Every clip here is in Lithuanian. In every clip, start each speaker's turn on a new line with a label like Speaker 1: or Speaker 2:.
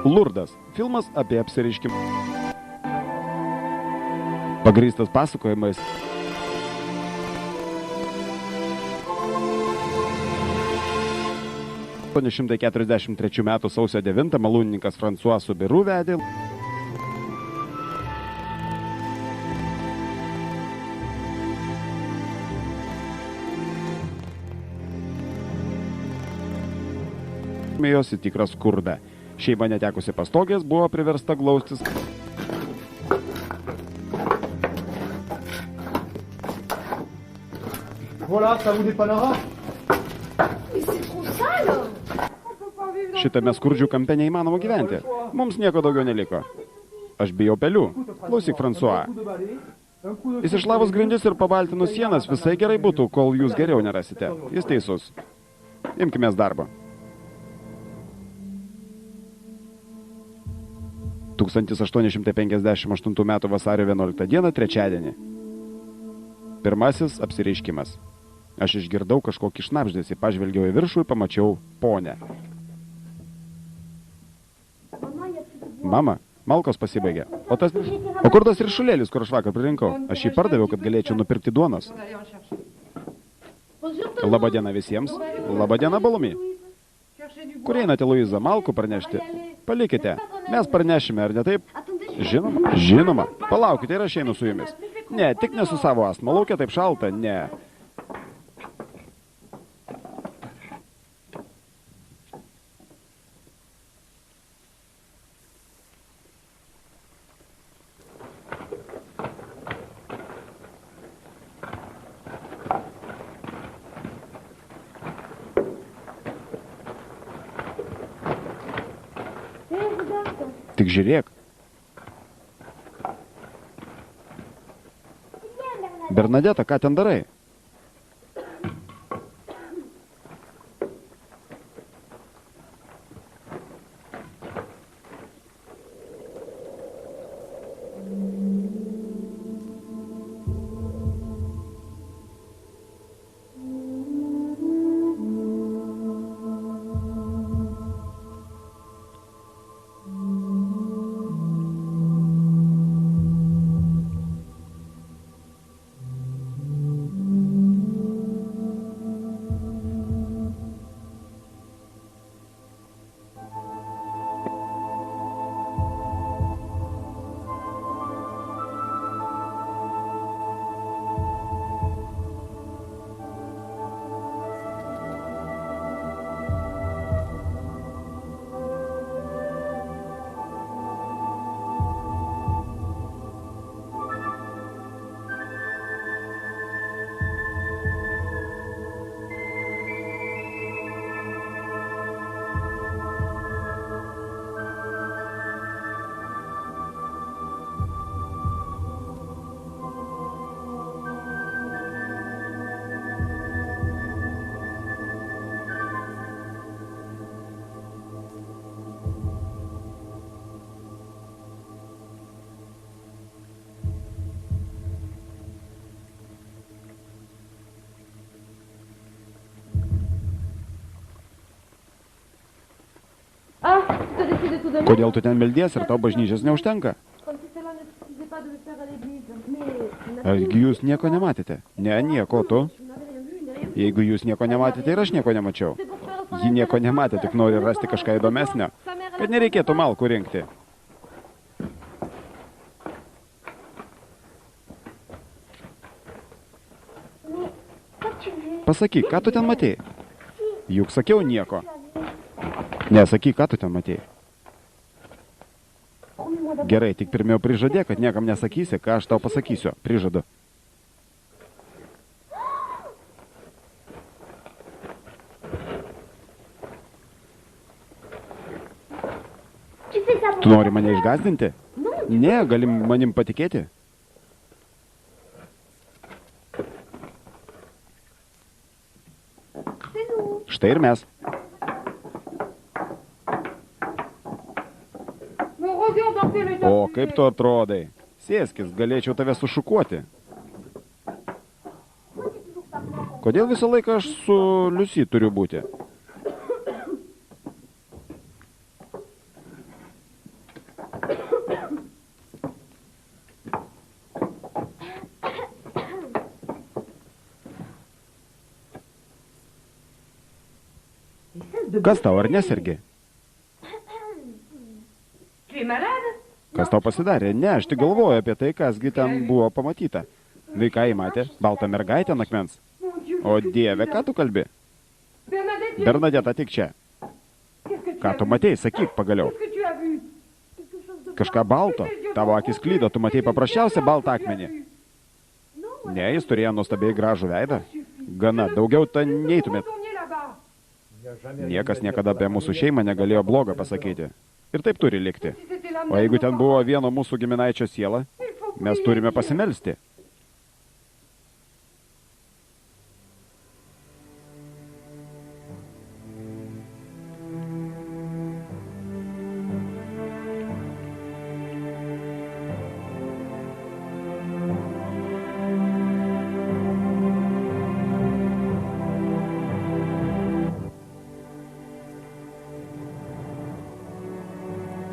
Speaker 1: Lurdas. Filmas apie apsireiškimą. Pagrįstas pasakojimais. Nuo 1943 metų sausio 9 malūnininkas François Subiru vedė. Jos į tikrą skurdą. Šeima netekusi pastogės buvo priversta glaustis.
Speaker 2: Voilà, ça vous dépannera.
Speaker 1: Šitame skurdžių kampe neįmanoma gyventi. Mums nieko daugiau neliko. Aš bijau pelių. Klausyk, François. Įsišlavus grindis ir pabaltinus sienas visai gerai būtų, kol jūs geriau nerasite. Jis teisus. Imkimės darbo. 1858 metų vasario 11 dieną, trečiadienį. Pirmasis apsireiškimas. Aš išgirdau kažkokį šnabždesį, pažvelgiau į viršų ir pamačiau ponę. Mama, malkos pasibaigė. O kur tas rišulėlis, kur aš vakar pririnkau? Aš jį pardaviau, kad galėčiau nupirkti duonos. Labadiena visiems. Labadiena, Balumi. Kur einate, Luiza, malkų parnešti? Palikite. Mes parnešime, ar ne taip? Žinoma. Žinoma. Palaukite ir aš einu su jumis. Ne, tik ne su savo astma. Laukia taip šalta. Ne. Tik žiūrėk. Bernadeta, ką ten darai? Kodėl tu ten meldies ir tau bažnyčios neužtenka? Argi jūs nieko nematėte? Ne, nieko, tu. Jeigu jūs nieko nematėte ir aš nieko nemačiau. Ji nieko nematė, tik nori rasti kažką įdomesnio, kad nereikėtų malkų rinkti. Pasakyk, ką tu ten matei? Juk sakiau nieko. Nesakyk, ką tu ten matei. Gerai, tik pirmiau prižadėk, kad niekam nesakysi, ką aš tau pasakysiu. Prižadu. Tu nori mane išgąsdinti? Ne, gali manim patikėti. Štai ir mes. O kaip tu atrodai? Sėskis, galėčiau tave sušukuoti. Kodėl visą laiką aš su Liusi turiu būti? Kas tau, ar nesergi?
Speaker 3: Tu es malade?
Speaker 1: Kas tau pasidarė? Ne, aš tik galvoju apie tai, kasgi ten buvo pamatyta. Nu, ką jį matė? Baltą mergaitę ant akmens?
Speaker 3: Mon Dieu.
Speaker 1: O Dieve, ką tu kalbi?
Speaker 3: Bernadette,
Speaker 1: Bernadeta, tik čia.
Speaker 3: qu'est-ce que tu
Speaker 1: Ką
Speaker 3: as
Speaker 1: tu
Speaker 3: vu?
Speaker 1: matei, sakyk pagaliau.
Speaker 3: Qu'est-ce que tu as vu? Quelque chose de
Speaker 1: Kažką balto. Tavo akis klydo, tu matei paprasčiausią baltą akmenį. Ne, jis turėjo nuostabiai gražų veidą. Gana, daugiau ten neitumėt.
Speaker 3: Retourniez là-bas.
Speaker 2: Il n'y a jamais
Speaker 1: Niekas
Speaker 2: rien
Speaker 1: niekada apie mūsų šeimą negalėjo blogą pasakyti. Ir taip turi likti.
Speaker 3: Si c'était l'âme
Speaker 1: O
Speaker 3: d'un
Speaker 1: jeigu
Speaker 3: de nos
Speaker 1: ten buvo vieno mūsų giminaičio siela,
Speaker 3: parents, il faut
Speaker 1: mes
Speaker 3: prier
Speaker 1: turime
Speaker 3: Dieu.
Speaker 1: pasimelsti.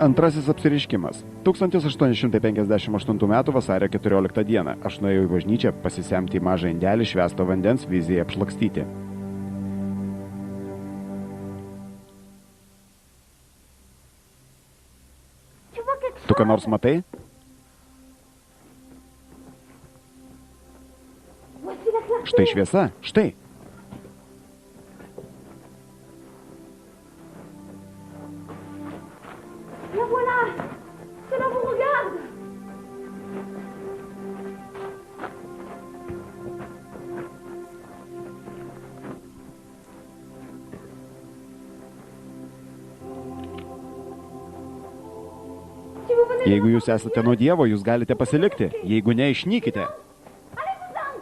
Speaker 1: Antrasis apsireiškimas. 1858 m. vasario 14 d. Aš nuėjau į bažnyčią pasisemti į mažą indelį švęsto vandens vizijai apšlakstyti.
Speaker 4: Tu vois quelque
Speaker 1: Tu ką nors matai?
Speaker 4: Voici la clarté.
Speaker 1: Štai šviesa, štai.
Speaker 4: La voilà. Cela vous regarde. Si vous venez
Speaker 1: Jeigu jūs esate nuo Dievo, jūs galite pasilikti. Jeigu ne, išnykite.
Speaker 4: allez-vous-en.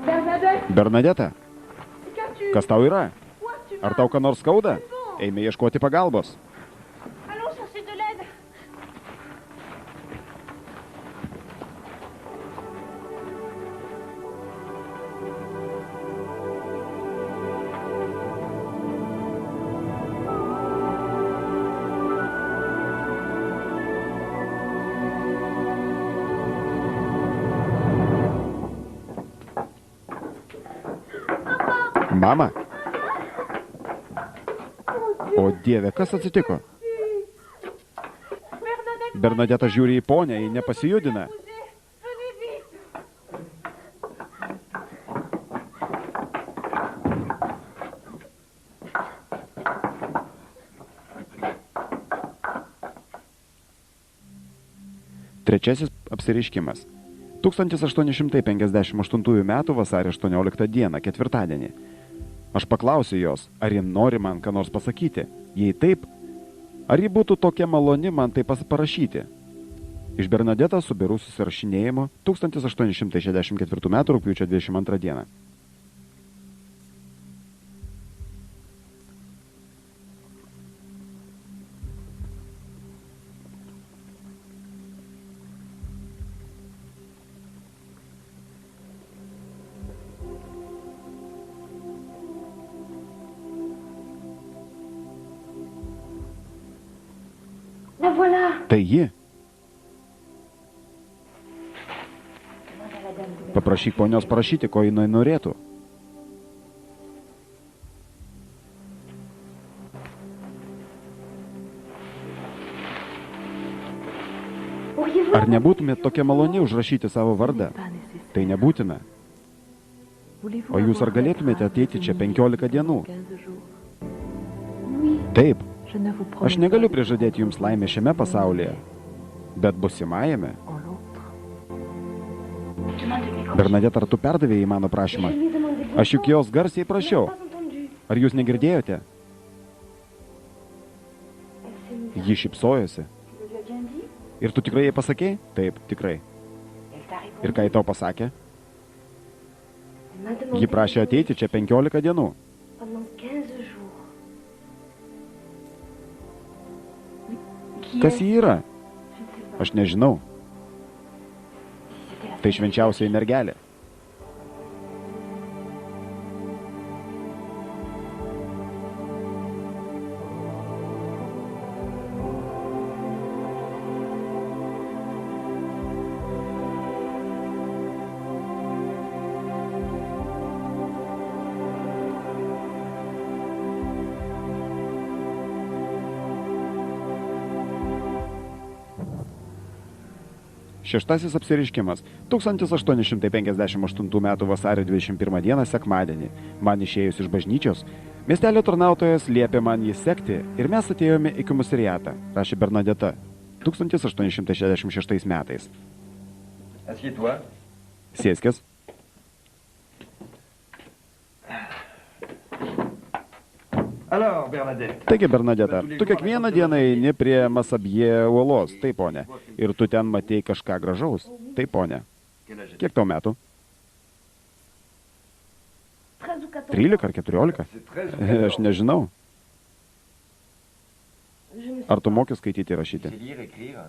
Speaker 3: Bernadette,
Speaker 1: Bernadeta,
Speaker 3: qu'as-tu?
Speaker 1: kas tau yra?
Speaker 3: Quoi, tu
Speaker 1: Ar
Speaker 3: m'as-
Speaker 1: tau ką nors skauda? Eime ieškoti pagalbos.
Speaker 4: Allons chercher de l'aide.
Speaker 1: Mama? O Dieve, kas atsitiko?
Speaker 3: Bernadette,
Speaker 1: Bernadeta žiūri į ponę, ji nepasijudina.
Speaker 3: venez vite.
Speaker 1: Trečiasis apsireiškimas. 1858 m. vasario 18 d. ketvirtadienį. Aš paklausiu jos, ar ji nori man ką nors pasakyti. Jei taip, ar ji būtų tokia maloni man tai parašyti. Iš Bernadeta su biuru susirašinėjimo 1864 m. rugpjūčio 22 d.
Speaker 4: La voilà.
Speaker 1: Tai ji.
Speaker 4: Demande à la dame de me
Speaker 1: Paprašyk ponios parašyti, ko jinai norėtų.
Speaker 4: Auriez-vous
Speaker 1: Ar nebūtumėt tokia maloni užrašyti savo vardą? Tai nebūtina. O jūs ar galėtumėte ateiti čia 15 dienų?
Speaker 4: Oui.
Speaker 1: Taip, aš negaliu prižadėti jums laimę šiame pasaulyje, bet busimajame. Bernadette, ar tu perdavėjai mano prašymą?
Speaker 4: Je lui ai demandé
Speaker 1: Aš juk jos garsiai prašiau.
Speaker 4: pas entendu.
Speaker 1: Ar jūs negirdėjote?
Speaker 4: Elle s'est mise à-
Speaker 1: Ji šypsojosi.
Speaker 4: Tu le lui as bien dit?
Speaker 1: Ir tu tikrai jai pasakei? Taip, tikrai.
Speaker 4: Elle t'a répondu.
Speaker 1: Ir ką ji tau pasakė?
Speaker 4: Elle m'a demandé
Speaker 1: Ji prašė ateiti čia 15 dienų.
Speaker 4: pendant 15 jours. Qui
Speaker 1: Kas
Speaker 4: est?
Speaker 1: ji yra?
Speaker 4: Je ne sais pas.
Speaker 1: Aš nežinau.
Speaker 4: Si c'était la
Speaker 1: Tai švenčiausiai mergelė. Šeštasis apsireiškimas. 1858 m. vasario 21 d. sekmadienį. Man išėjus iš bažnyčios, miestelio tarnautojas liepė man jį sekti ir mes atėjome į komisariatą, rašė Bernadeta. 1866 metais.
Speaker 5: Assieds-toi.
Speaker 1: Sėskis.
Speaker 5: Alors, Bernadette.
Speaker 1: Taigi, Bernadeta, tu kiekvieną dieną eini prie Masabje uolos, taip, ponė. Ir tu ten matei kažką gražaus, taip, ponė.
Speaker 5: Quel âge
Speaker 1: Kiek tau metų?
Speaker 3: 13 ou 14.
Speaker 1: 13 ar 14?
Speaker 5: C'est 13 ou
Speaker 1: Aš nežinau.
Speaker 3: Je ne sais
Speaker 1: Ar tu moki skaityti ir rašyti?
Speaker 5: C'est lire, écrire.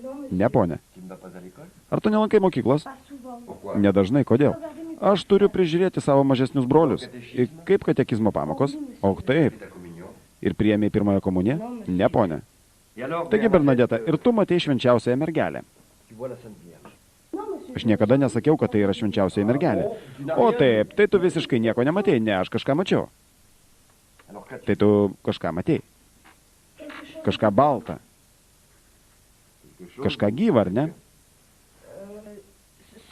Speaker 3: Non, monsieur.
Speaker 1: Ne, ponė.
Speaker 5: Tu ne vas pas à l'école?
Speaker 1: Ar tu nelankai mokyklos?
Speaker 3: Pas souvent.
Speaker 5: Pourquoi?
Speaker 1: Nedažnai, kodėl? Aš turiu prižiūrėti savo mažesnius brolius. Ir kaip katekizmo pamokos? O taip.
Speaker 5: Ta communion.
Speaker 1: Ir priėmė pirmąją komuniją? Ne, ponė.
Speaker 5: Et alors,
Speaker 1: Taigi, Bernadeta, ir tu matei švenčiausiąją mergelę.
Speaker 5: tu vois la Sainte Vierge.
Speaker 3: Non, monsieur.
Speaker 1: Aš niekada nesakiau, kad tai yra švenčiausioji mergelė. O taip, tai tu visiškai nieko nematei, ne, aš kažką mačiau.
Speaker 5: Alors, qu'as-tu?
Speaker 1: Tai tu kažką matei.
Speaker 3: Quelque chose.
Speaker 1: Kažką baltą.
Speaker 5: Quelque chose?
Speaker 1: Kažką gyvą, ar ne?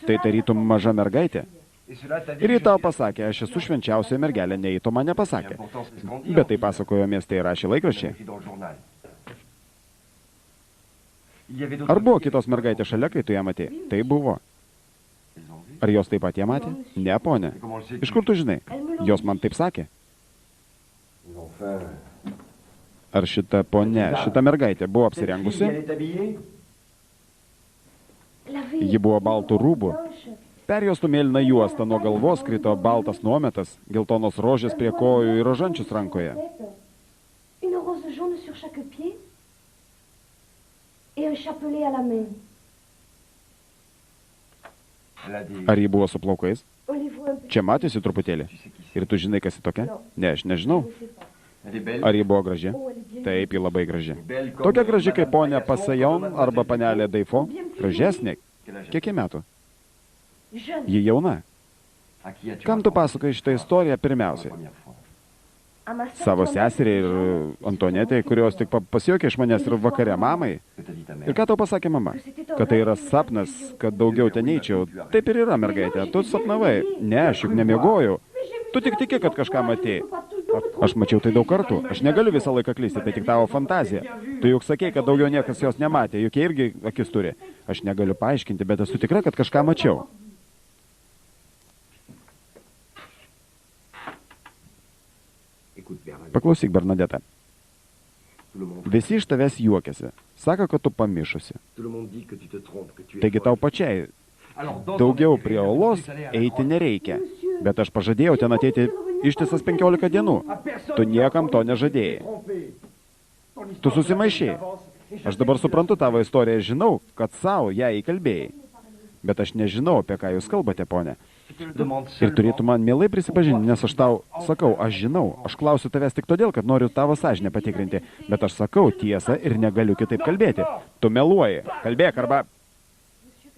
Speaker 1: Tai tarytum maža mergaitė.
Speaker 5: Et cela t'a dit
Speaker 1: Ir
Speaker 5: que
Speaker 1: ji
Speaker 5: je
Speaker 1: tau
Speaker 5: suis-
Speaker 1: pasakė, aš esu švenčiausioji mergelė, nei to man
Speaker 5: Et
Speaker 1: nepasakė.
Speaker 5: pourtant, c'est ce qu'on dit,
Speaker 1: Bet
Speaker 5: hein.
Speaker 1: tai pasakojo mieste ir rašė
Speaker 5: On l'a
Speaker 1: laikraščiai.
Speaker 5: écrit dans le journal. Il y avait d'autres
Speaker 1: Ar buvo
Speaker 5: filles
Speaker 1: kitos mergaitės šalia, kai tu ją matei? Tai buvo.
Speaker 5: Elles ont vu.
Speaker 1: Ar jos taip pat ją matė? Ne, ponė.
Speaker 5: Et comment le sais-tu?
Speaker 1: Iš kur tu žinai? Jos man taip sakė.
Speaker 5: Enfin.
Speaker 1: Ar šita ponė, šita mergaitė buvo
Speaker 5: Cette fille,
Speaker 1: apsirengusi?
Speaker 5: elle est habillée?
Speaker 3: La vie.
Speaker 1: Ji buvo baltų rūbų.
Speaker 3: Blanche.
Speaker 1: Perjuostų mėlyną juostą nuo galvos krito baltas nuometas, geltonos rožės prie kojų ir rožančius rankoje.
Speaker 3: Une rose jaune sur chaque pied et un chapelet à la main.
Speaker 5: Elle a dit.
Speaker 1: Ar ji buvo su plaukais?
Speaker 3: On les voit un peu.
Speaker 1: Čia matėsi truputėlį.
Speaker 5: Tu sais qui c'est?
Speaker 1: Ir tu žinai, kas ji tokia? Ne, aš nežinau.
Speaker 3: Je ne sais pas.
Speaker 5: Elle est belle.
Speaker 1: Ar ji buvo graži?
Speaker 3: Oh, elle est bien.
Speaker 1: Taip, ji labai graži.
Speaker 5: Elle est belle comme
Speaker 1: Tokia graži kaip
Speaker 5: Madame
Speaker 1: ponia
Speaker 5: Paillasson,
Speaker 1: Pasajon
Speaker 5: comme
Speaker 1: arba
Speaker 5: Mademoiselle
Speaker 1: panelė Daifo. Gražesnė.
Speaker 5: Quel âge
Speaker 1: Kiek jai metų?
Speaker 3: Jeune.
Speaker 1: Ji jauna.
Speaker 5: À qui as-tu
Speaker 1: Kam tu
Speaker 5: raconté
Speaker 1: pasakai šitą istoriją
Speaker 5: pour la
Speaker 1: pirmiausiai?
Speaker 5: première fois?
Speaker 3: À ma sœur
Speaker 1: Savo
Speaker 3: Antoinette,
Speaker 1: seseriai ir Antonėtai, kurios tik pasijuokė iš manęs ir vakare mamai.
Speaker 5: Que t'a dit ta
Speaker 1: Ir
Speaker 5: mère?
Speaker 1: ką tau pasakė mama? Kad tai yra sapnas, kad daugiau ten eičiau. Taip ir yra, mergaitė. Tu sapnavai. Ne, aš juk nemiegojau. Tu tik tiki, kad kažką matei. Aš mačiau tai daug kartų. Aš negaliu visą laiką klysti, tai tik tavo fantazija. Tu juk sakei, kad daugiau niekas jos nematė, juk jie irgi akis turi. Aš negaliu paaiškinti, bet esu tikra, kad kažką mačiau.
Speaker 5: Écoute, Bernadette,
Speaker 1: Paklausyk, Bernadeta.
Speaker 5: tout le monde,
Speaker 1: Visi iš tavęs juokiasi. Sako, kad tu pamišusi.
Speaker 5: tout le monde dit que tu te trompes, que tu es
Speaker 1: Taigi
Speaker 5: folle.
Speaker 1: tau pačiai
Speaker 5: Alors, dans
Speaker 1: daugiau
Speaker 5: ton
Speaker 1: prie
Speaker 5: intérêt,
Speaker 1: olos
Speaker 5: tu es allé à la
Speaker 1: eiti
Speaker 5: grotte.
Speaker 1: nereikia. Bet aš pažadėjau ten ateiti ištisas 15 dienų. Tu niekam to nežadėjai. Tu susimaišėjai. Aš dabar suprantu tavo istoriją ir žinau, kad savo ją įkalbėjai. Bet aš nežinau, apie ką jūs kalbate, ponė.
Speaker 5: Je te le demande
Speaker 1: Ir turėtų
Speaker 5: seulement.
Speaker 1: man mielai prisipažinti, nes aš tau sakau, aš žinau, aš klausiu tavęs tik todėl, kad noriu tavo sąžinę patikrinti. Bet aš sakau tiesą ir negaliu kitaip kalbėti. Tu meluoji. Kalbėk arba...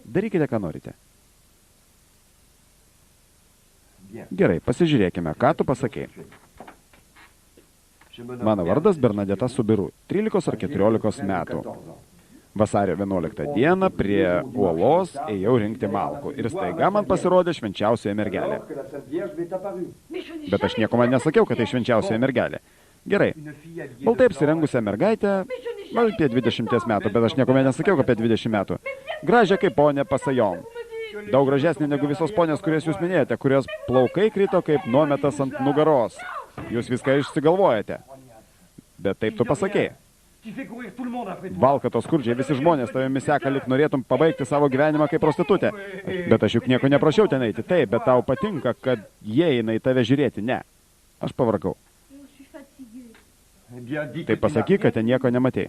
Speaker 1: Darykite, ką norite.
Speaker 5: Bien.
Speaker 1: Gerai, pasižiūrėkime, ką tu pasakei.
Speaker 5: Je me nomme
Speaker 1: Mano vardas
Speaker 5: Bernadette.
Speaker 1: Bernadeta Subiru, 13 ar 14 metų.
Speaker 5: 14 ans.
Speaker 1: Vasario 11 dieną prie uolos ėjau rinkti malkų ir staiga man pasirodė švenčiausioji mergelė.
Speaker 5: Alors que la Sainte Vierge m'est apparue.
Speaker 3: Mais je n'ai
Speaker 1: Bet aš
Speaker 3: jamais
Speaker 1: nieko man nesakiau, kad tai švenčiausioji mergelė. Gerai,
Speaker 5: Une fille habillée
Speaker 1: baltai
Speaker 5: de blanc.
Speaker 1: apsirengusią mergaitę, gal apie 20 metų, bet aš nieko man nesakiau, kad apie 20 metų. Gražią kaip ponė Pasajon. Daug gražesnė negu visos ponės, kurias jūs minėjote, kurios plaukai krito kaip nuometas ant nugaros. Jūs viską išsigalvojate. Bet taip tu pasakėjai.
Speaker 5: Tu fais courir tout le monde après toi.
Speaker 1: Valkatos skurdžiai, visi žmonės tavimi seka, lyg norėtum pabaigti savo gyvenimą kaip prostitutė. Bet aš juk nieko neprašiau ten eiti. Taip, bet tau patinka, kad jie eina į tave žiūrėti. Ne. Aš pavargau.
Speaker 3: Je suis fatiguée.
Speaker 5: Eh bien, dis que
Speaker 1: Tai
Speaker 5: tu n'as
Speaker 1: pasakyk, kad ten nieko nematei.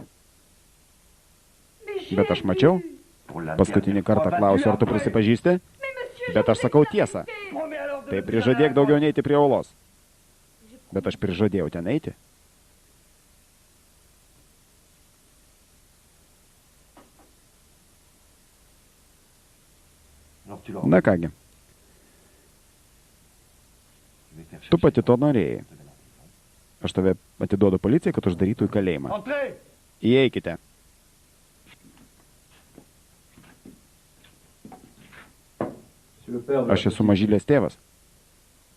Speaker 3: Mais j'ai
Speaker 1: Bet aš mačiau.
Speaker 3: vu.
Speaker 5: Pour la
Speaker 1: Paskutinį
Speaker 5: dernière
Speaker 1: kartą
Speaker 5: fois,
Speaker 1: klausiu, ar tu
Speaker 5: vas-tu
Speaker 1: prisipažįsti?
Speaker 3: Mais monsieur,
Speaker 1: Bet aš sakau tiesą.
Speaker 5: Promets alors de
Speaker 1: Tai
Speaker 5: le dire
Speaker 1: prižadėk
Speaker 5: à la
Speaker 1: daugiau
Speaker 5: grotte.
Speaker 1: neiti prie olos. Bet aš prižadėjau ten eiti.
Speaker 5: Alors tu leur
Speaker 1: Na kągi,
Speaker 5: Je vais faire
Speaker 1: tu
Speaker 5: chercher
Speaker 1: pati to
Speaker 5: ton-
Speaker 1: norėjai. Aš tave atiduodu policijai, kad uždarytų į kalėjimą.
Speaker 5: Entrez.
Speaker 1: Įeikite.
Speaker 2: le père de
Speaker 1: Aš esu Mažylės tėvas.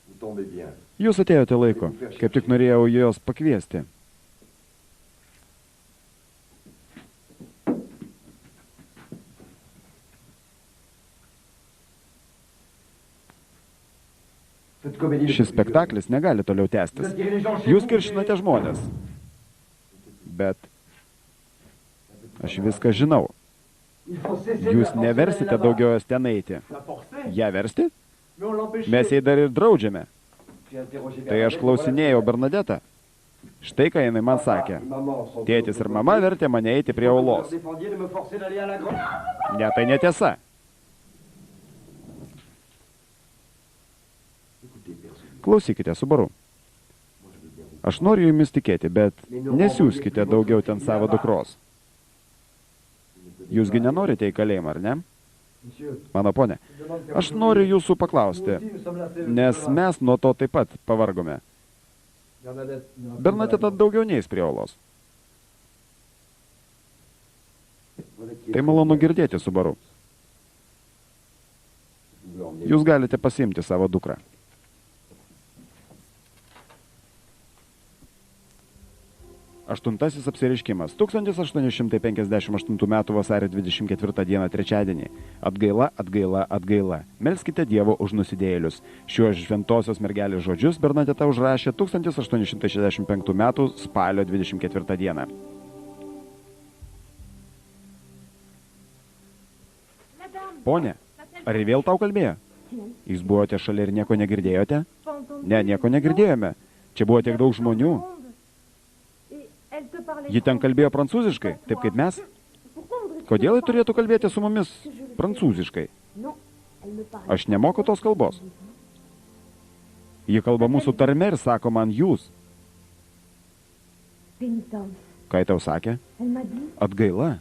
Speaker 5: Vous tombez bien.
Speaker 1: Jūs atėjote laiku. Kaip tik norėjau jos pakviesti.
Speaker 5: Cette comédie...
Speaker 1: Šis spektaklis negali toliau tęstis. Jūs kiršinate žmonės. Bet aš viską žinau. Jūs neversite daugiau jos ten eiti. Ją versti? Mes jai dar ir draudžiame. Tai aš klausinėjau Bernadetą. Štai ką jinai man sakė. Tėtis ir mama vertė mane eiti prie uolos. Ne, tai netiesa. Klausykite, Subaru. Aš noriu jumis tikėti, bet nesiųskite daugiau ten savo dukros. Jūsgi nenorite į kalėjimą, ar ne? Mano ponė, aš noriu jūsų paklausti, nes mes nuo to taip pat pavargome. Bernadeta daugiau neis prie uolos. Tai malonu girdėti, Subaru. Jūs galite pasiimti savo dukrą. Aštuntasis apsireiškimas. 1858 m. vasario 24 d. trečiadienį. Atgaila, atgaila, atgaila. Melskite Dievo už nusidėjėlius. Šiuos šventosios mergelės žodžius Bernadeta užrašė 1865 m. spalio 24 d. Pone, ar ir vėl tau kalbėjo? Jūs buvote šalia ir nieko negirdėjote? Ne, nieko negirdėjome. Čia buvo tiek daug žmonių. Ji ten kalbėjo prancūziškai, taip kaip mes. Kodėl ji turėtų kalbėti su mumis prancūziškai? Aš nemoku tos kalbos. Ji kalba mūsų tarme ir sako man jūs. Ką ji tau sakė? Atgaila.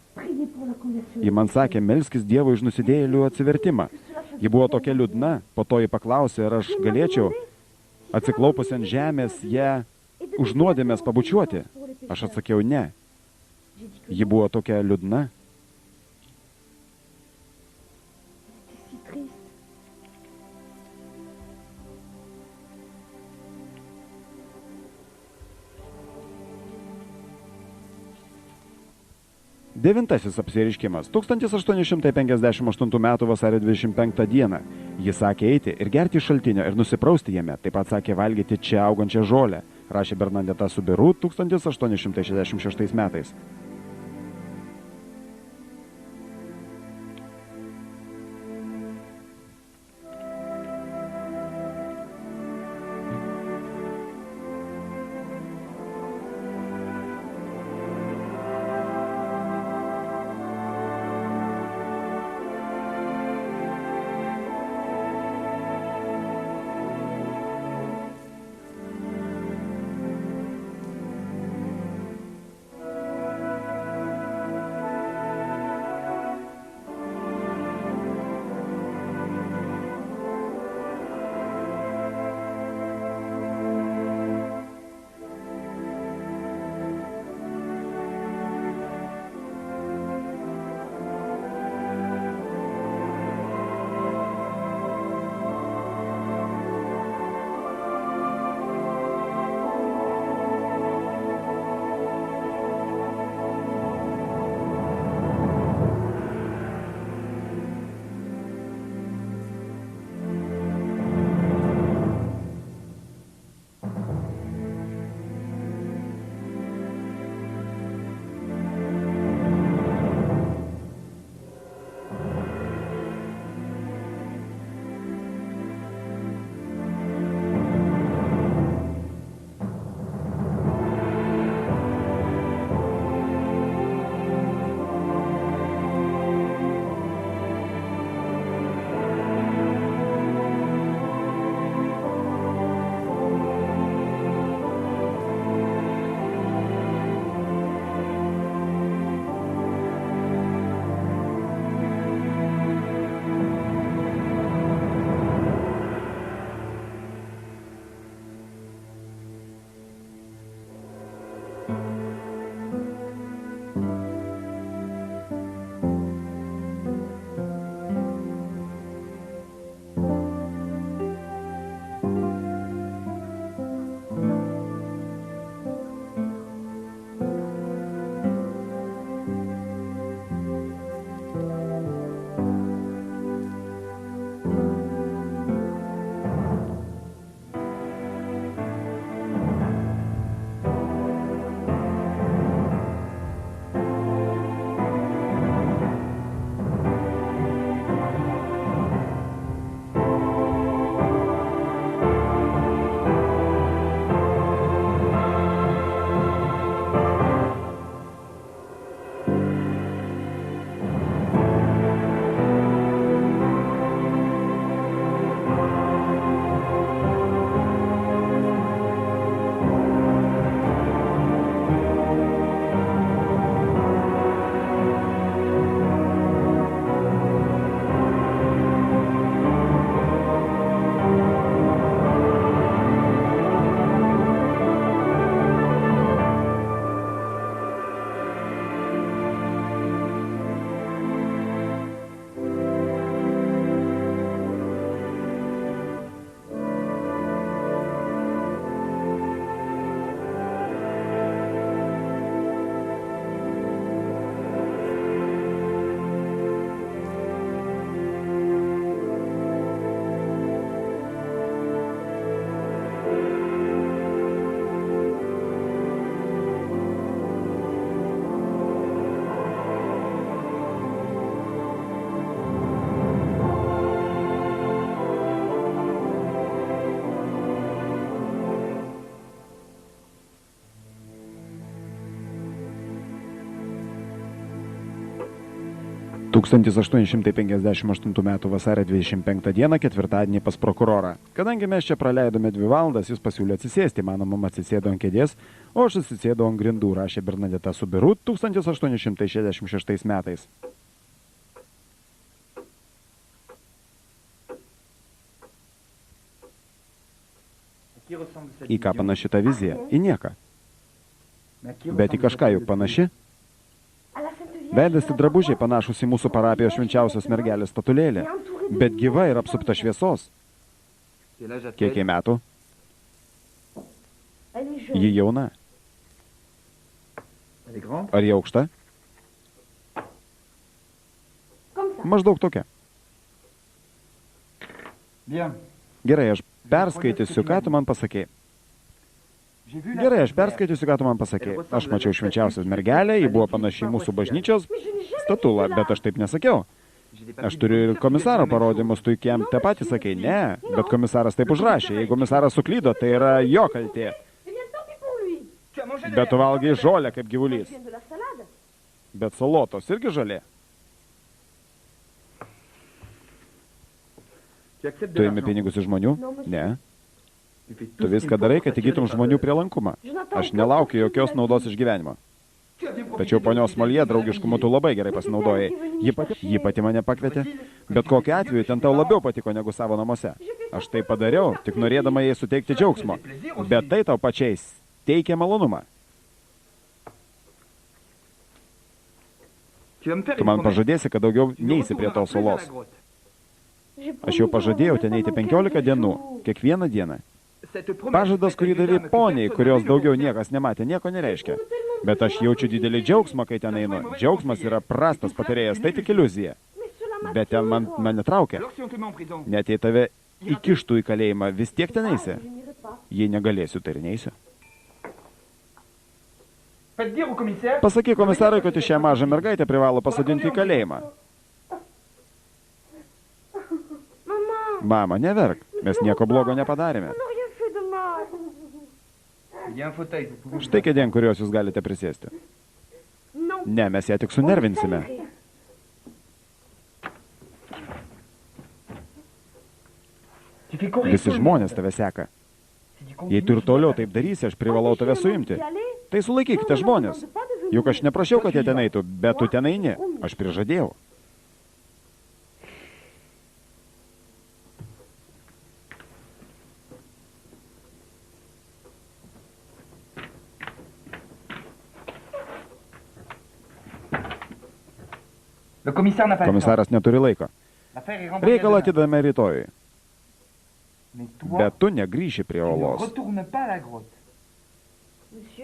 Speaker 1: Ji man sakė, melskis Dievo už nusidėjėlių atsivertimą. Ji buvo tokia liūdna, po to ji paklausė, ar aš galėčiau atsiklaupus ant žemės ją už nuodėmės pabučiuoti. Aš atsakiau ne. Ji buvo tokia liūdna. Devintasis apsireiškimas. 1858 m. vasario 25 d. Jis sakė eiti ir gerti iš šaltinio ir nusiprausti jame. Taip pat sakė valgyti čia augančią žolę. Rašė Bernadeta Subaru 1866 metais. 1858 m. vasario 25 d. ketvirtadienį pas prokurorą. Kadangi mes čia praleidome 2 valandas, jis pasiūlė atsisėsti. Mano mama atsisėdo ant kėdės, o aš atsisėdau ant grindų, rašė Bernadeta Subiru 1866 metais. Į ką panaši ta vizija? Į nieką. Bet į kažką juk panaši? Veidas į drabužiai panašus į mūsų parapijos švenčiausios mergelės statulėlę, bet gyva ir apsupta šviesos. Kiek jai metų? Ji jauna. Ar ji aukšta? Maždaug tokia. Gerai, aš perskaitysiu, ką tu man pasakei. Aš mačiau švenčiausios mergelę, ji buvo panašiai mūsų bažnyčios statulą, bet aš taip nesakiau. Aš turiu ir komisaro parodymus, tu iki jam tą patį sakei. Ne, bet komisaras taip užrašė. Jeigu komisaras suklydo, tai yra jo kaltė. Bet tu valgai žolę kaip gyvulys. Bet salotos irgi žolė. Tu imi pinigus iš žmonių? Ne. Tu viską darai, kad įgytum žmonių prielankumą. Aš nelaukiu jokios naudos iš gyvenimo. Tačiau ponios Molje draugiškumu tu labai gerai pasinaudojai. Ji pati mane pakvietė. Bet kokiu atveju ten tau labiau patiko negu savo namuose. Aš tai padariau, tik norėdama jai suteikti džiaugsmo. Bet tai tau pačiais teikia malonumą. Tu man pažadėsi, kad daugiau neisi prie tos salos. Aš jau pažadėjau ten eiti 15 dienų, kiekvieną dieną. Pažadas, kurį davė poniai, kurios daugiau niekas nematė, nieko nereiškia. Bet aš jaučiu didelį džiaugsmą, kai ten einu. Džiaugsmas yra prastas patarėjas, tai tik iliuzija. Bet ten mane traukia. Net jei tave įkištų į kalėjimą, vis tiek ten eisi. Jei negalėsiu, tai ir neisiu. Pasakyk komisarui, kad šią mažą mergaitę privalo pasodinti į kalėjimą. Mama, neverk, mes nieko blogo nepadarėme. Štai kėdėn, kurios jūs galite prisėsti. Ne, mes ją tik sunervinsime. Visi žmonės tave seka. Jei tu ir toliau taip darysi, aš privalau tave suimti. Tai sulaikykite žmonės. Juk aš neprašiau, kad jie ten eitų, bet tu ten eini. Aš prižadėjau. Komisaras neturi laiko. Reikalą atidame rytojui. Bet tu negrįši prie olos.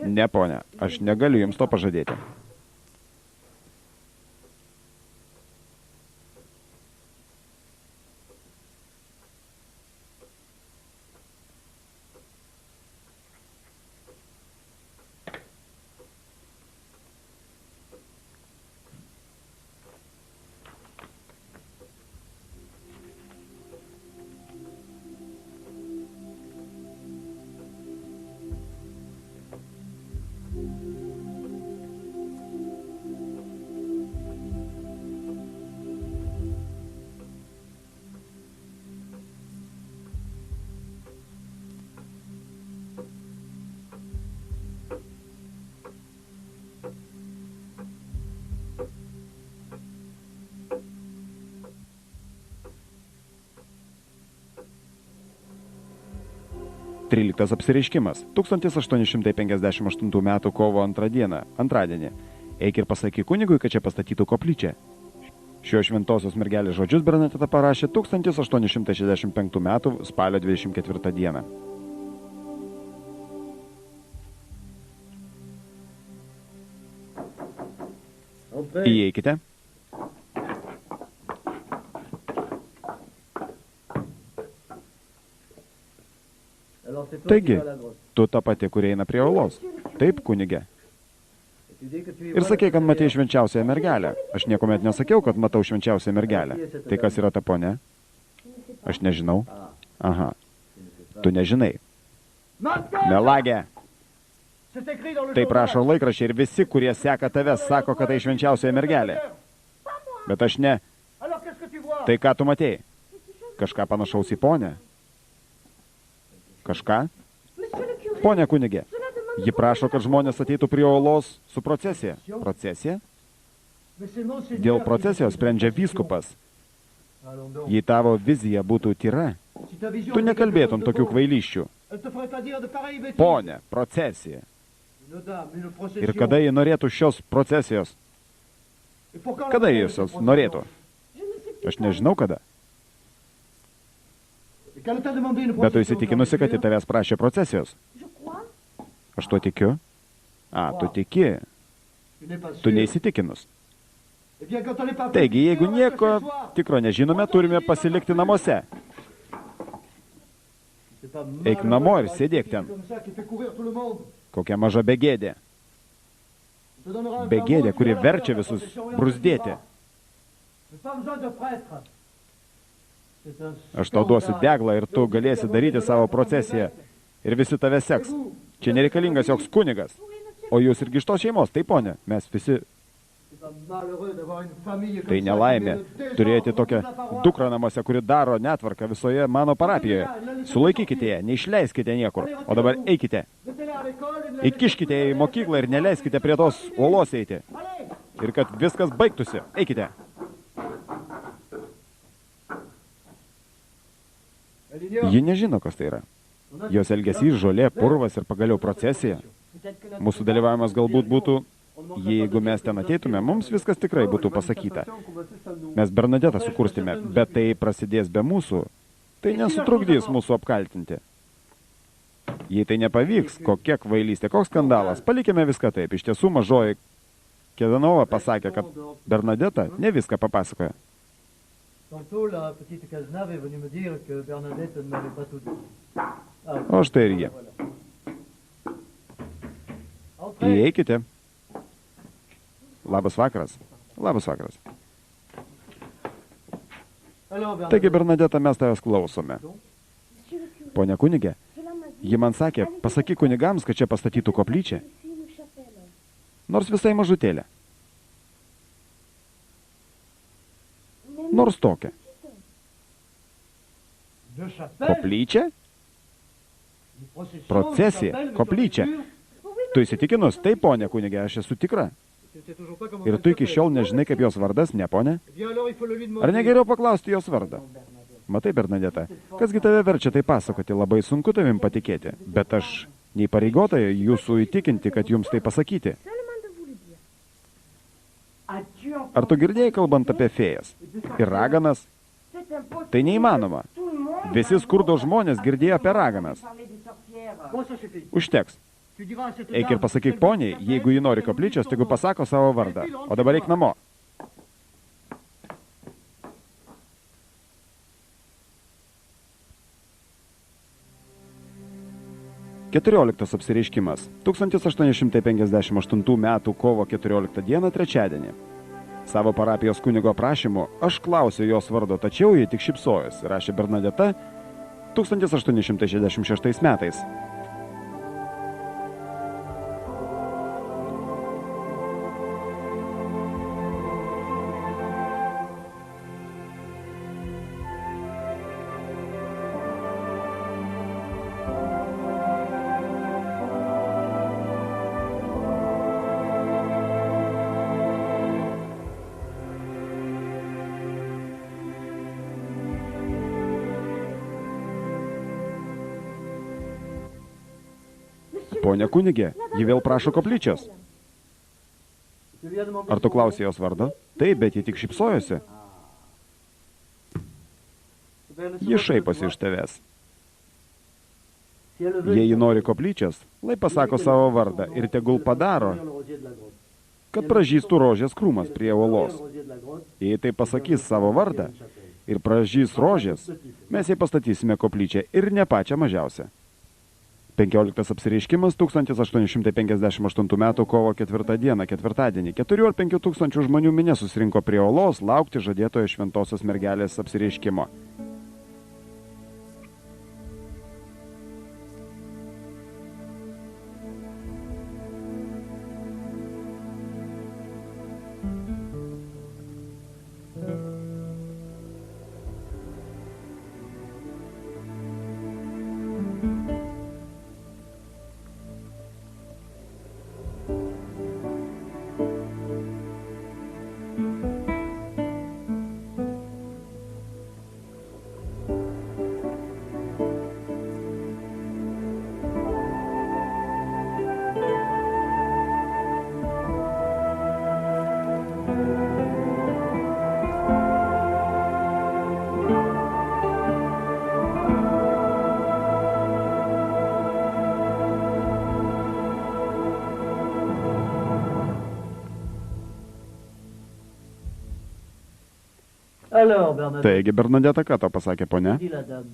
Speaker 1: Ne, ponia, aš negaliu jums to pažadėti. Tryliktas apsireiškimas. 1858 m. kovo 2 dieną, antradienį. Eik ir pasakyk kunigui, kad čia pastatytų koplyčią. Šio šventosios mergelės žodžius Bernadeta parašė 1865 m. spalio 24 dieną. Įeikite. Taigi, tu ta pati, kurie eina prie olos. Taip, kunige. Ir sakė, kad matei švenčiausiąją mergelę. Aš niekuomet nesakiau, kad matau švenčiausiąją mergelę. Tai kas yra ta ponia? Aš nežinau. Aha. Tu nežinai. Melagė. Tai prašo laikraščiai ir visi, kurie seka tave, sako, kad tai švenčiausioji mergelė. Bet aš ne.
Speaker 2: Alors qu'est-ce que tu vois?
Speaker 1: Tai ką tu matėjai? Kažką panašaus į ponę? Kažką?
Speaker 3: Monsieur le curé,
Speaker 1: Pone kunigė,
Speaker 3: cela demande...
Speaker 1: ji prašo, kad žmonės ateitų prie olos su procesija. Procesija?
Speaker 2: Mais c'est Monseigneur
Speaker 1: Dėl
Speaker 2: qui
Speaker 1: procesijos
Speaker 2: fait
Speaker 1: sprendžia
Speaker 2: cette décision.
Speaker 1: vyskupas.
Speaker 2: Allons donc.
Speaker 1: Jei tavo vizija būtų tyra,
Speaker 2: Si ta vision
Speaker 1: tu
Speaker 2: était
Speaker 1: nekalbėtum
Speaker 2: quelque chose de
Speaker 1: tokių
Speaker 2: bon,
Speaker 1: kvailyščių.
Speaker 2: elle te ferait pas dire de pareilles bêtises.
Speaker 1: Pone, procesija.
Speaker 2: Une dame, une procession.
Speaker 1: Ir kada ji norėtų šios procesijos?
Speaker 2: Et pour quand
Speaker 1: Kada
Speaker 2: la
Speaker 1: jis
Speaker 2: procession?
Speaker 1: norėtų?
Speaker 3: Je ne sais plus.
Speaker 1: Aš nežinau kada.
Speaker 2: Et quand elle t'a demandé une
Speaker 1: Bet tu
Speaker 2: procession,
Speaker 1: įsitikinusi, kad į tavęs prašė procesijos.
Speaker 3: Je crois.
Speaker 1: Aš tuo tikiu. A, tu tiki.
Speaker 2: tu n'es pas
Speaker 1: Tu
Speaker 2: sûr.
Speaker 1: neįsitikinus.
Speaker 2: Eh bien, quand on n'est pas
Speaker 1: Taigi, jeigu
Speaker 2: sûr,
Speaker 1: nieko
Speaker 2: reste chez soi.
Speaker 1: tikro nežinome, turime pasilikti namuose.
Speaker 2: C'est pas
Speaker 1: Eik
Speaker 2: malheureux
Speaker 1: namo ir
Speaker 2: d'avoir une
Speaker 1: sėdėk
Speaker 2: petite
Speaker 1: ten.
Speaker 2: comme ça qui fait courir tout le monde.
Speaker 1: Kokia maža begėdė.
Speaker 2: On te donnera un
Speaker 1: Begėdė,
Speaker 2: flambeau,
Speaker 1: kuri
Speaker 2: tu verras
Speaker 1: verčia
Speaker 2: la
Speaker 1: visus
Speaker 2: procession et on
Speaker 1: brusdėti.
Speaker 2: te dira. Mais pas besoin de prêtre. C'est un
Speaker 1: Aš tau duosiu
Speaker 2: scandale.
Speaker 1: deglą ir tu galėsi daryti savo procesiją. Ir visi tave seks. Čia nereikalingas joks kunigas. O jūs irgi iš tos šeimos, taip ponė. Mes visi.
Speaker 2: C'est pas malheureux d'avoir une famille comme
Speaker 1: Tai
Speaker 2: ça
Speaker 1: nelaimė
Speaker 2: qui met le
Speaker 1: turėti
Speaker 2: désordre
Speaker 1: tokią
Speaker 2: dans la paroisse.
Speaker 1: dukrą namuose, kuri daro netvarką visoje mano parapijoje. Sulaikykite ją, neišleiskite niekur. O dabar eikite.
Speaker 2: Mettez-la à l'école et ne la
Speaker 1: Įkiškite ją į mokyklą ir neleiskite prie tos uolos eiti.
Speaker 2: Allez,
Speaker 1: Ir kad viskas baigtųsi. Eikite.
Speaker 2: elle ignore.
Speaker 1: Ji nežino, kas tai yra. Jos elgesys, žolė, purvas ir pagaliau procesija. Mūsų dalyvavimas galbūt būtų, jeigu mes ten ateitume, mums viskas tikrai būtų pasakyta. Mes Bernadetą sukurstėme, bet tai prasidės be mūsų. Tai nesutrukdys mūsų apkaltinti. Jei tai nepavyks, kokia kvailystė, koks skandalas, palikime viską taip. Iš tiesų mažoji Kedanova pasakė, kad Bernadeta ne viską papasakoja.
Speaker 2: Tantôt, la petite Cazenave est venue me dire que Bernadette ne m'avait pas tout dit. Ah,
Speaker 1: O štai ir jie.
Speaker 2: entrez.
Speaker 1: Įeikite. Labas vakaras. Labas vakaras.
Speaker 2: Alors, Bernadette,
Speaker 1: Taigi, Bernadeta, mes tavęs klausome.
Speaker 3: Monsieur le curé,
Speaker 1: Pone kunigė,
Speaker 3: cela m'a dit...
Speaker 1: ji man sakė, pasakyk kunigams, kad čia pastatytų koplyčią.
Speaker 3: Ici, une chapelle.
Speaker 1: Nors visai mažutėlė.
Speaker 3: Mais
Speaker 1: Nors tokia.
Speaker 2: de chapelle,
Speaker 1: Koplyčia?
Speaker 2: une procession,
Speaker 1: Procesija,
Speaker 2: une chapelle,
Speaker 1: koplyčia.
Speaker 2: mais
Speaker 1: Tu įsitikinus? Taip, ponė kunigė, aš esu tikra.
Speaker 2: tu sais toujours pas comment
Speaker 1: Ir
Speaker 2: ça
Speaker 1: tu
Speaker 2: se
Speaker 1: iki
Speaker 2: fait.
Speaker 1: šiol nežinai, kaip jos vardas, ne, ponė?
Speaker 2: Eh bien, alors, il faut le lui demander.
Speaker 1: Ar negeriau paklausti jos vardą? Matai, Bernadeta, kasgi tave verčia tai pasakoti, labai sunku tavim patikėti. Bet aš neįpareigota jūsų įtikinti, kad jums tai pasakyti.
Speaker 3: seulement de vous le dire.
Speaker 1: Ar tu girdėjai kalbant apie fėjas? Ir raganas?
Speaker 3: C'est impossible.
Speaker 1: Tai neįmanoma.
Speaker 3: Tout le monde...
Speaker 1: Visi skurdo žmonės girdėjo apie raganas.
Speaker 2: Bon, ça suffit.
Speaker 1: Užteks.
Speaker 2: Tu diras à cette
Speaker 1: Eik ir
Speaker 2: dame
Speaker 1: pasakyk
Speaker 2: qu'elle
Speaker 1: poniai,
Speaker 2: s'appelle,
Speaker 1: jeigu ji nori
Speaker 2: qu'elle
Speaker 1: koplyčios,
Speaker 2: nous dit
Speaker 1: tegu
Speaker 2: son
Speaker 1: pasako savo vardą. O dabar eik namo. Keturioliktas apsireiškimas. 1858 m. kovo 14 d. trečiadienį. Savo parapijos kunigo prašymu aš klausiau jos vardo, tačiau ji tik šypsojosi, rašė Bernadeta 1866 metais. Pone kunigė, ji vėl prašo koplyčios.
Speaker 2: Tu lui as demandé
Speaker 1: Ar tu
Speaker 2: son
Speaker 1: klausai jos vardo? Taip, bet ji tik šypsojosi.
Speaker 2: nom. Eh bien, elle se
Speaker 1: Ji
Speaker 2: moque de
Speaker 1: šaiposi
Speaker 2: toi.
Speaker 1: iš tavęs.
Speaker 2: Si elle veut,
Speaker 1: Jei ji
Speaker 2: il
Speaker 1: nori koplyčios, lai pasako savo vardą ir tegul padaro,
Speaker 2: le rosier de la grotte.
Speaker 1: kad pražystų rožės krūmas prie uolos.
Speaker 2: Le rosier de la grotte,
Speaker 1: Jei tai pasakys savo vardą ir pražys rožės, mes jai pastatysime koplyčią ir ne pačią mažiausią. 15 apsireiškimas 1858 m. kovo 4 d. ketvirtadienį. 4 ar 5 tūkstančių žmonių minė susirinko prie olos laukti žadėtojo šventosios mergelės apsireiškimo.
Speaker 2: Alors, Bernadette,
Speaker 1: Taigi, Bernadeta, ką tau pasakė ponia?
Speaker 2: dit la dame.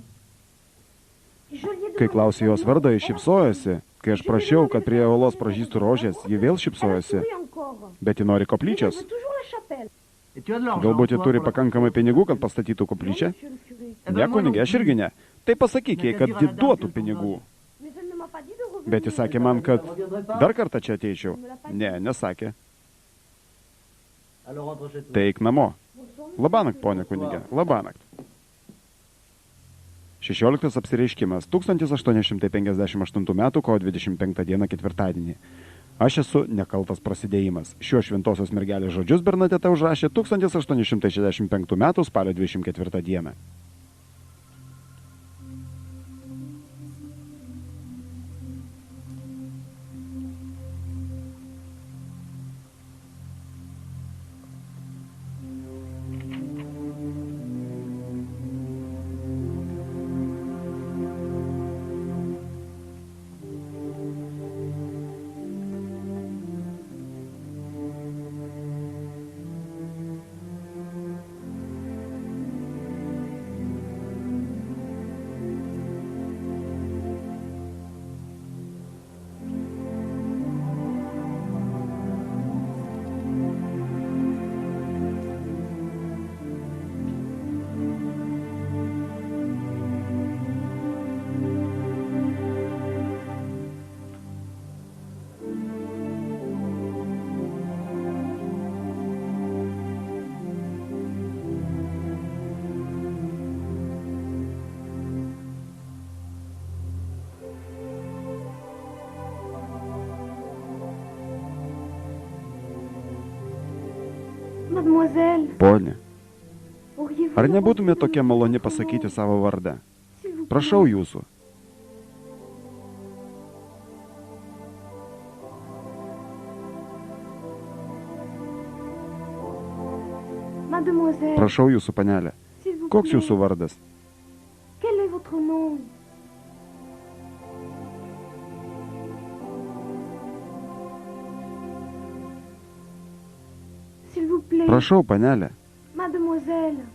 Speaker 3: Je lui ai
Speaker 1: Kai
Speaker 3: demandé
Speaker 1: klausė jos
Speaker 3: son nom.
Speaker 1: vardą, ji šypsojosi. Kai aš prašiau, kad prie olos pražystų rožės, ji vėl
Speaker 3: Elle a
Speaker 1: šypsojosi.
Speaker 3: souri encore.
Speaker 1: Bet ji nori
Speaker 3: Mais elle
Speaker 1: koplyčios.
Speaker 3: veut toujours la chapelle.
Speaker 2: Et tu as de l'argent,
Speaker 1: Galbūt ji
Speaker 2: toi,
Speaker 1: turi
Speaker 2: pour la
Speaker 1: pakankamai
Speaker 2: construction.
Speaker 1: pinigų, kad pastatytų koplyčią?
Speaker 3: Monsieur le curé.
Speaker 2: Eh ben,
Speaker 1: Ne,
Speaker 2: moi non
Speaker 1: kunigė, aš
Speaker 2: plus.
Speaker 1: irgi ne. Tai pasakyk jai, kad ji duotų pinigų.
Speaker 3: Mais elle ne m'a pas dit de revenir.
Speaker 1: Bet jis sakė man, kad
Speaker 2: Elle reviendrait pas?
Speaker 1: dar kartą čia ateičiau. Ne, nesakė.
Speaker 2: Alors rentre chez toi.
Speaker 1: Tai eik namo. Labanakt, ponė kunigė, labanakt. 16 apsireiškimas 1858 m. kovo 25 d. ketvirtadienį. Aš esu nekaltas prasidėjimas. Šiuo šventosios mergelės žodžius Bernadeta užrašė 1865 m. spalio 24 d.
Speaker 3: Mademoiselle,
Speaker 1: Ponė,
Speaker 3: auriez-vous
Speaker 1: ar
Speaker 3: le
Speaker 1: nebūtumėte
Speaker 3: droit
Speaker 1: tokia
Speaker 3: de
Speaker 1: maloni
Speaker 3: votre
Speaker 1: pasakyti
Speaker 3: nom,
Speaker 1: savo vardą?
Speaker 3: s'il vous plaît?
Speaker 1: Prašau jūsų.
Speaker 3: Mademoiselle,
Speaker 1: Prašau jūsų, panelė.
Speaker 3: s'il vous
Speaker 1: Koks
Speaker 3: plaît,
Speaker 1: jūsų vardas?
Speaker 3: quel est votre nom? S'il vous plaît,
Speaker 1: Prašau, panelė.
Speaker 3: mademoiselle.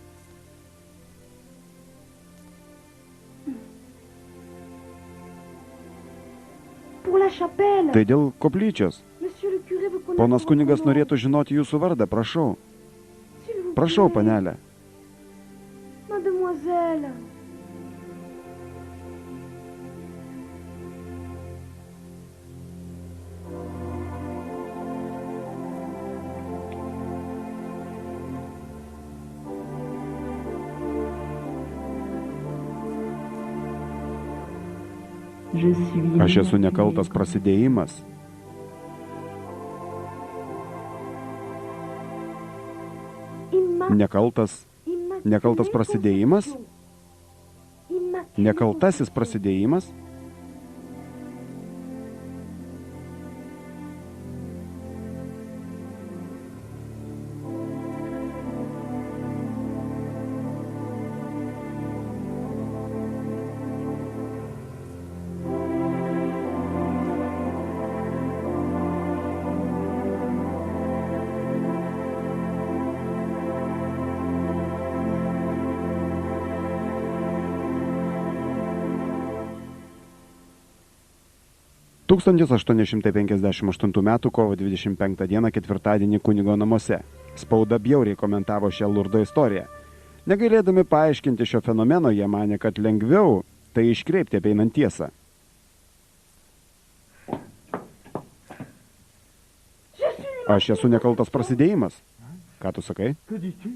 Speaker 3: Pour la chapelle,
Speaker 1: Tai dėl koplyčios.
Speaker 3: monsieur le curé veut connaître
Speaker 1: Ponas
Speaker 3: votre
Speaker 1: kunigas
Speaker 3: nom.
Speaker 1: norėtų žinoti jūsų vardą, prašau.
Speaker 3: S'il vous
Speaker 1: Prašau,
Speaker 3: plaît,
Speaker 1: panelė.
Speaker 3: Mademoiselle.
Speaker 1: Aš esu nekaltas prasidėjimas. Nekaltas. Nekaltas prasidėjimas? Nekaltasis prasidėjimas? Tūkstantis 1858 m. kovo 25 d. ketvirtadienį kunigo namuose. Spauda bjauriai komentavo šią Lurdo istoriją. Negailėdami paaiškinti šio fenomeno, jie manė, kad lengviau tai iškreipti apeinant tiesą. Aš esu nekaltas prasidėjimas. Ką tu sakai?
Speaker 2: Que dis-tu?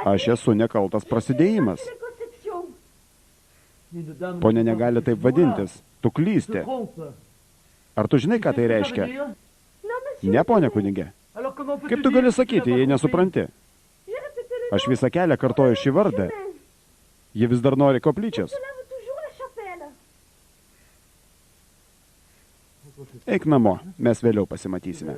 Speaker 1: Aš esu nekaltas prasidėjimas.
Speaker 2: Une dame
Speaker 1: Pone
Speaker 2: ne peut pas
Speaker 1: negali taip
Speaker 2: se voir.
Speaker 1: vadintis. Tu
Speaker 2: Se
Speaker 1: klysti.
Speaker 2: trompe.
Speaker 1: Ar tu žinai, ką tai
Speaker 2: Qu'est-ce que ça
Speaker 1: reiškia?
Speaker 2: veut dire?
Speaker 1: Ne, ponė kunigė.
Speaker 2: Alors comment peux-tu
Speaker 1: Kaip tu
Speaker 2: dire
Speaker 1: gali
Speaker 2: que tu n'as
Speaker 1: sakyti,
Speaker 2: pas
Speaker 1: jei
Speaker 2: compris?
Speaker 1: nesupranti? Aš visą kelią kartoju šį vardą. Ji vis dar nori koplyčios. Eik namo, mes vėliau pasimatysime.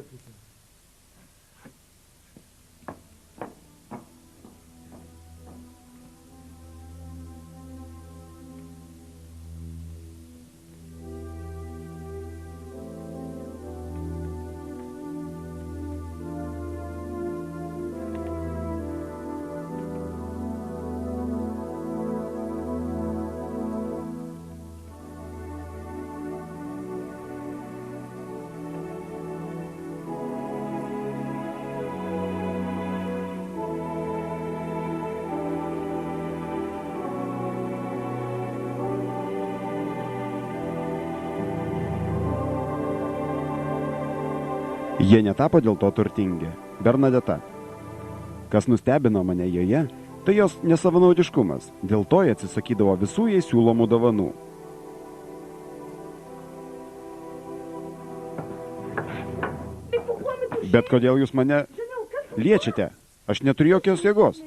Speaker 1: Jie netapo dėl to turtingi. Bernadeta. Kas nustebino mane joje, tai jos nesavanaudiškumas. Dėl to jie atsisakydavo visų jai siūlomų dovanų. Bet kodėl jūs mane liečiate? Aš neturiu jokios jėgos.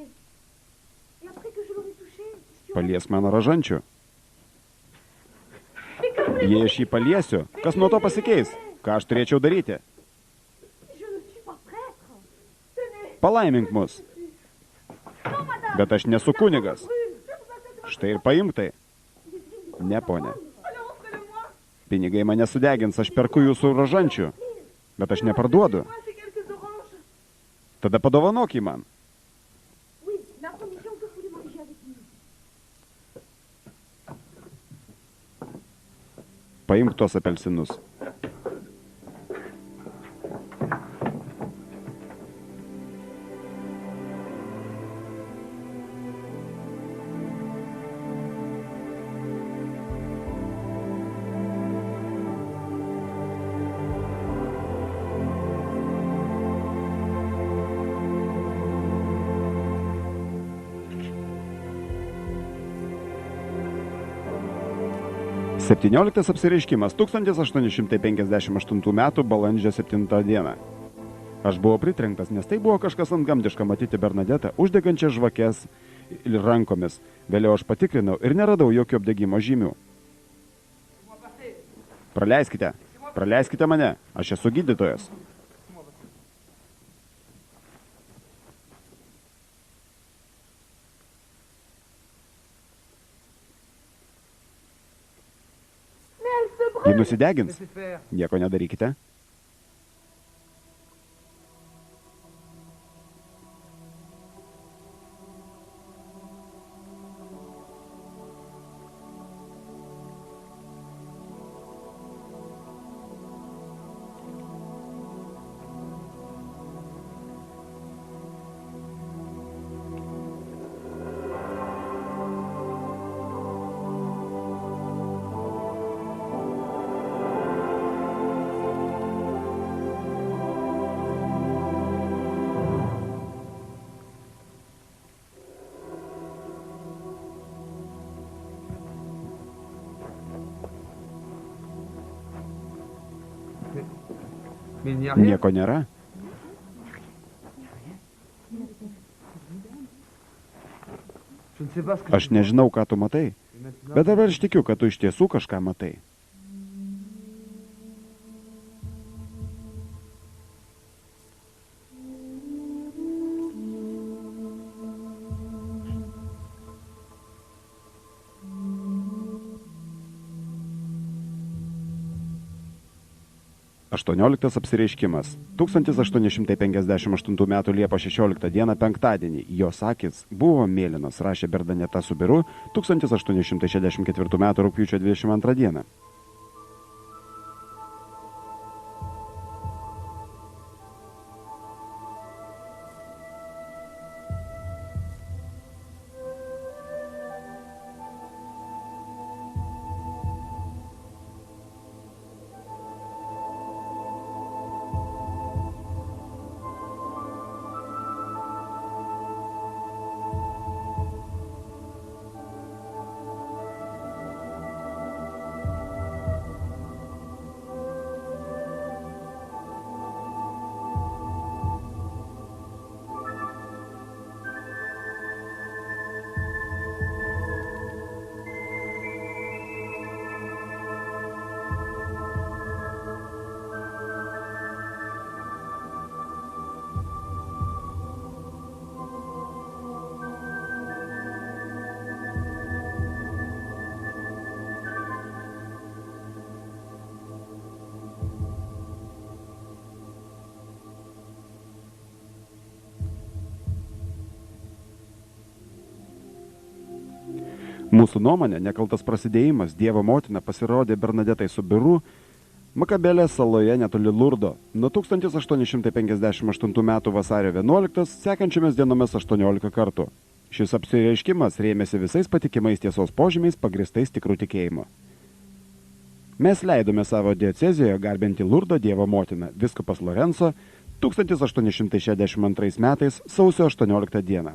Speaker 1: Paliesk mano rožančių. Jei aš jį paliesiu, kas nuo to pasikeis? Ką aš turėčiau daryti? Palaimink mus. Bet aš nesu kunigas. Štai ir paimk tai. Ne, ponė. Pinigai mane sudegins, aš perku jūsų rožančių. Bet aš neparduodu. Tada padovanok jį man. Paimk tuos apelsinus. Septynioliktas apsireiškimas 1858 metų balandžio 7 dieną. Aš buvau pritrenktas, nes tai buvo kažkas antgamtiška matyti Bernadetą uždegančią žvakes rankomis. Vėliau aš patikrinau ir neradau jokio apdegimo žymių. Praleiskite, praleiskite mane, aš esu gydytojas. Ji nusidegins. Nieko nedarykite. Nieko nėra. Aš nežinau, ką tu matai, bet dabar aš tikiu, kad tu iš tiesų kažką matai. Aštuonioliktas apsireiškimas. 1858 metų Liepos 16 dieną penktadienį. Jos akys buvo mėlynos, rašė Bernadeta Subiru 1864 metų rugpjūčio 22 dieną. Mūsų nuomonė, nekaltas prasidėjimas Dievo motina pasirodė Bernadetai Subiru Makabelės saloje netoli Lurdo nuo 1858 metų vasario 11, sekančiomis dienomis 18 kartų. Šis apsireiškimas rėmėsi visais patikimais tiesos požymiais pagrįstais tikrų tikėjimu. Mes leidome savo diecezijoje garbinti Lurdo Dievo motiną, vyskupas Lorenzo, 1862 metais sausio 18 dieną.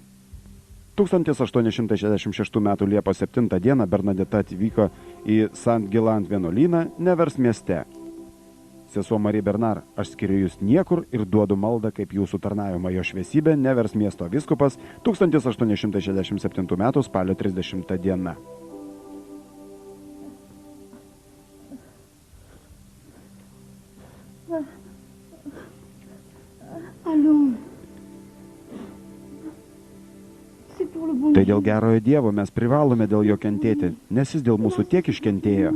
Speaker 1: 1866 metų Liepos 7 dieną Bernadeta atvyko į St. Giland vienuolyną Nevers mieste. Sesuo Marija Bernard, aš skiriu jūs niekur ir duodu maldą kaip jūsų tarnavimą jo šviesybė Nevers miesto vyskupas 1867 metų spalio 30 diena.
Speaker 3: Allons. C'est pour le bon
Speaker 1: Tai
Speaker 3: Dieu.
Speaker 1: dėl gerojo Dievo mes privalome dėl jo kentėti, nes jis dėl mūsų tiek iškentėjo.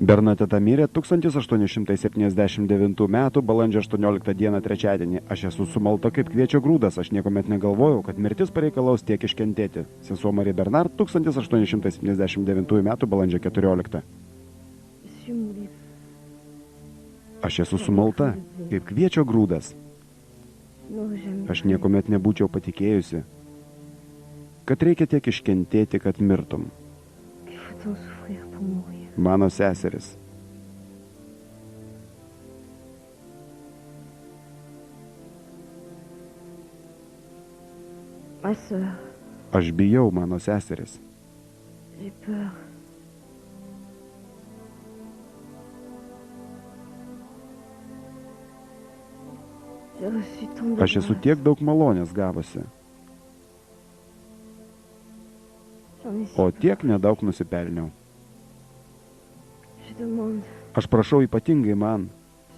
Speaker 1: Bernadeta mirė 1879 metų balandžio 18 dieną trečiadienį. Aš esu sumalta kaip kviečio grūdas, aš niekuomet negalvojau, kad mirtis pareikalaus tiek iškentėti. Sesuo Marija Bernard 1879 metų balandžio 14.
Speaker 3: Monsieur Moulet,
Speaker 1: Aš esu sumalta kaip kviečio grūdas.
Speaker 3: n'aurais jamais
Speaker 1: Aš niekuomet nebūčiau patikėjusi, kad reikia tiek iškentėti, kad mirtum.
Speaker 3: qu'il faut tant souffrir pour mourir.
Speaker 1: Mano seseris.
Speaker 3: Ma sœur,
Speaker 1: Aš bijau, mano seseris.
Speaker 3: j'ai peur. J'ai reçu tant de
Speaker 1: Aš esu
Speaker 3: grâce.
Speaker 1: tiek daug malonės gavusi,
Speaker 3: J'en ai si
Speaker 1: o
Speaker 3: peu.
Speaker 1: tiek nedaug nusipelniau.
Speaker 3: Je demande
Speaker 1: Aš prašau ypatingai man,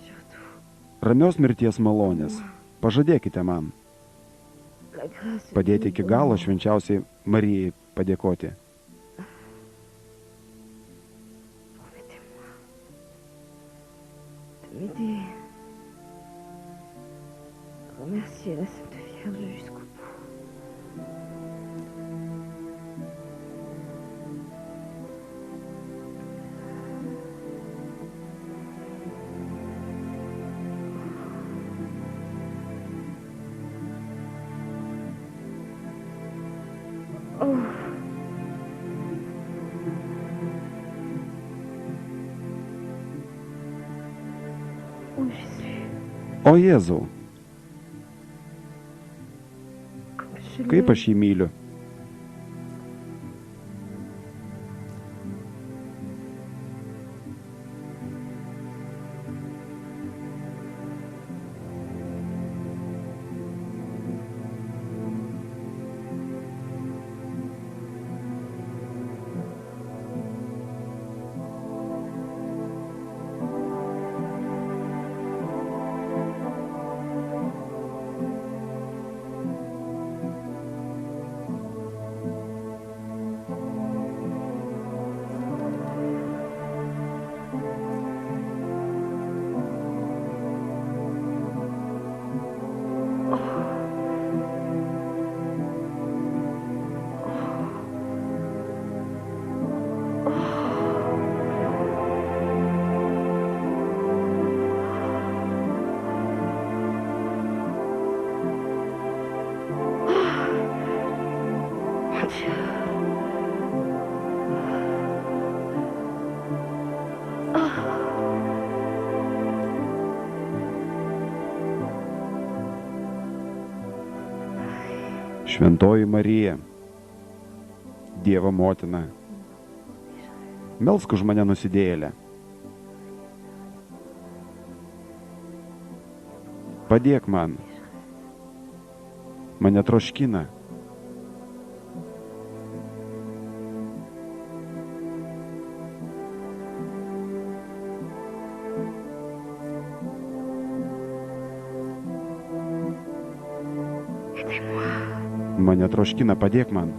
Speaker 3: surtout
Speaker 1: ramios mirties malonės. Pažadėkite man,
Speaker 3: la grâce de
Speaker 1: padėti iki galo
Speaker 3: nous
Speaker 1: švenčiausiai Marijai padėkoti.
Speaker 3: Promettez-moi de m'aider à remercier la Sainte Vierge jusqu'au bout. Oh. Oh Jésus,
Speaker 1: O Jėzau,
Speaker 3: comme je
Speaker 1: kaip
Speaker 3: l'aime.
Speaker 1: aš jį myliu.
Speaker 3: Mon Dieu.
Speaker 1: Šventoji Marija, Dievo motina, melsk už mane nusidėjėlę. Padėk man. Mane troškina. Mane troškina, padėk man.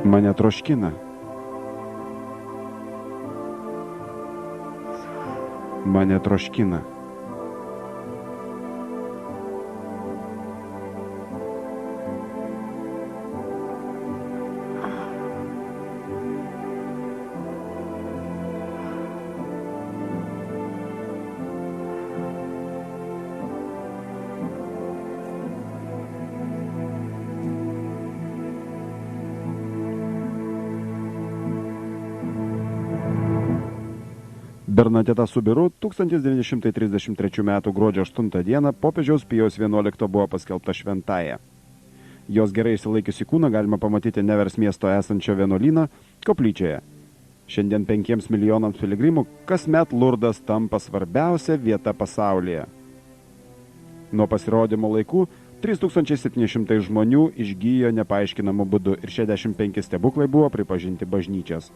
Speaker 1: Mane troškina. Mane troškina. Bernadeta Subiru 1933 m. gruodžio 8 d. popiežiaus Pijaus XI buvo paskelbta šventąja. Jos gerai išsilaikiusi kūną galima pamatyti Nevers miesto esančio vienuolyno koplyčioje. Šiandien 5 milijonams piligrimų kasmet Lurdas tampa svarbiausia vieta pasaulyje. Nuo pasirodymo laikų 3700 žmonių išgyjo nepaaiškinamu būdu ir 65 stebuklai buvo pripažinti bažnyčios.